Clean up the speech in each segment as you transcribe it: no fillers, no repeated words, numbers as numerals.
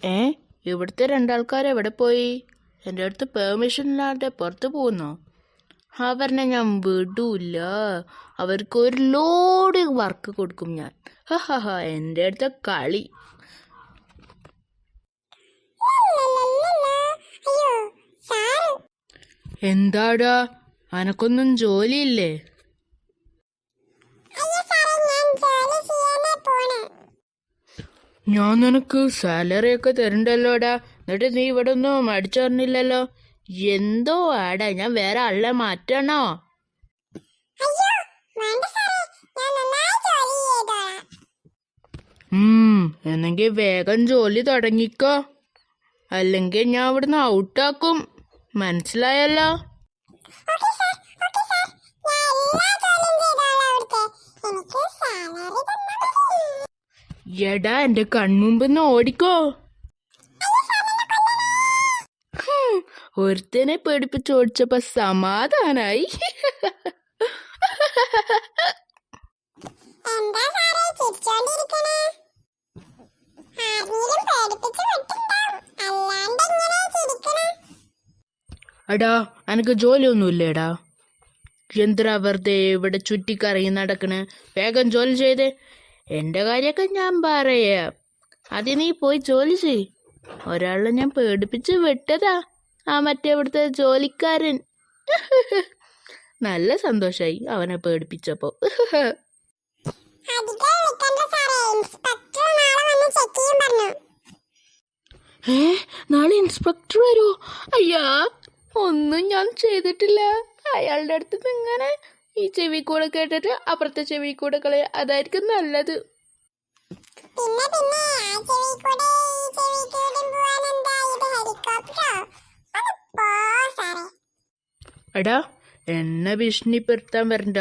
ഏ ഇവിടുത്തെ രണ്ടാൾക്കാരെവിടെ പോയി? എൻ്റെ അടുത്ത് പെർമിഷൻ ഇല്ലാതെ പുറത്ത് പോകുന്നോ? അവരെ ഞാൻ വിടൂല്ല. അവർക്ക് ഒരു ലോഡ് വർക്ക് കൊടുക്കും ഞാൻ. ഹ എൻ്റെ അടുത്ത കളി. എന്താടാ, അനക്കൊന്നും ജോലിയില്ലേ? ഞാൻ നിനക്ക് സാലറി ഒക്കെ തരണ്ടല്ലോടാ, എന്നിട്ട് നീ ഇവിടെ ഒന്നും അടിച്ചു പറഞ്ഞില്ലല്ലോ. എന്തോ ആടാ, ഞാൻ വേറെ ആളെ മാറ്റണോ? എന്നെങ്കിൽ വേഗം ജോലി തുടങ്ങിക്കോ, അല്ലെങ്കിൽ ഞാൻ ഇവിടുന്ന് ഔട്ടാക്കും. മനസ്സിലായല്ലോ? എടാ, എന്റെ കൺമുമ്പിന്ന് ഓടിക്കോ. ഒരുത്തനെ പേടിപ്പിച്ച് ഓടിച്ചപ്പോ സമാധാനായി. എടാ, എനക്ക് ജോലിയൊന്നുമില്ലേടാ. എന്തിനാ വെറുതെ ഇവിടെ ചുറ്റിക്കറങ്ങി നടക്കണേ? വേഗം ജോലി ചെയ്തേ. എന്റെ കാര്യമൊക്കെ ഞാൻ പറയാം, അത് നീ പോയി ജോലി ചെയ്. ഒരാളെ ഞാൻ പേടിപ്പിച്ച് വിട്ടതാ, ആ മറ്റേ ഇവിടുത്തെ ജോലിക്കാരൻ. നല്ല സന്തോഷായി അവനെ പേടിപ്പിച്ചപ്പോ. നാളെ ഇൻസ്പെക്ടർ വരുമോ? അയ്യാ, ഒന്നും ഞാൻ ചെയ്തിട്ടില്ല. അയാളുടെ അടുത്ത് ഇങ്ങനെ ഈ ചെവി കൂടെ കേട്ടിട്ട് അപ്പുറത്തെ ചെവി കൂടെ കളയ, അതായിരിക്കും നല്ലത്. എടാ, എന്നെ ഭീഷണിപ്പെടുത്താൻ വരണ്ട.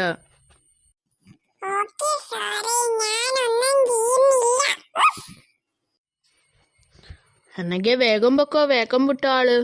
എന്നെങ്കിൽ വേഗം പൊക്കോ, വേഗം വിട്ടോ ആള്.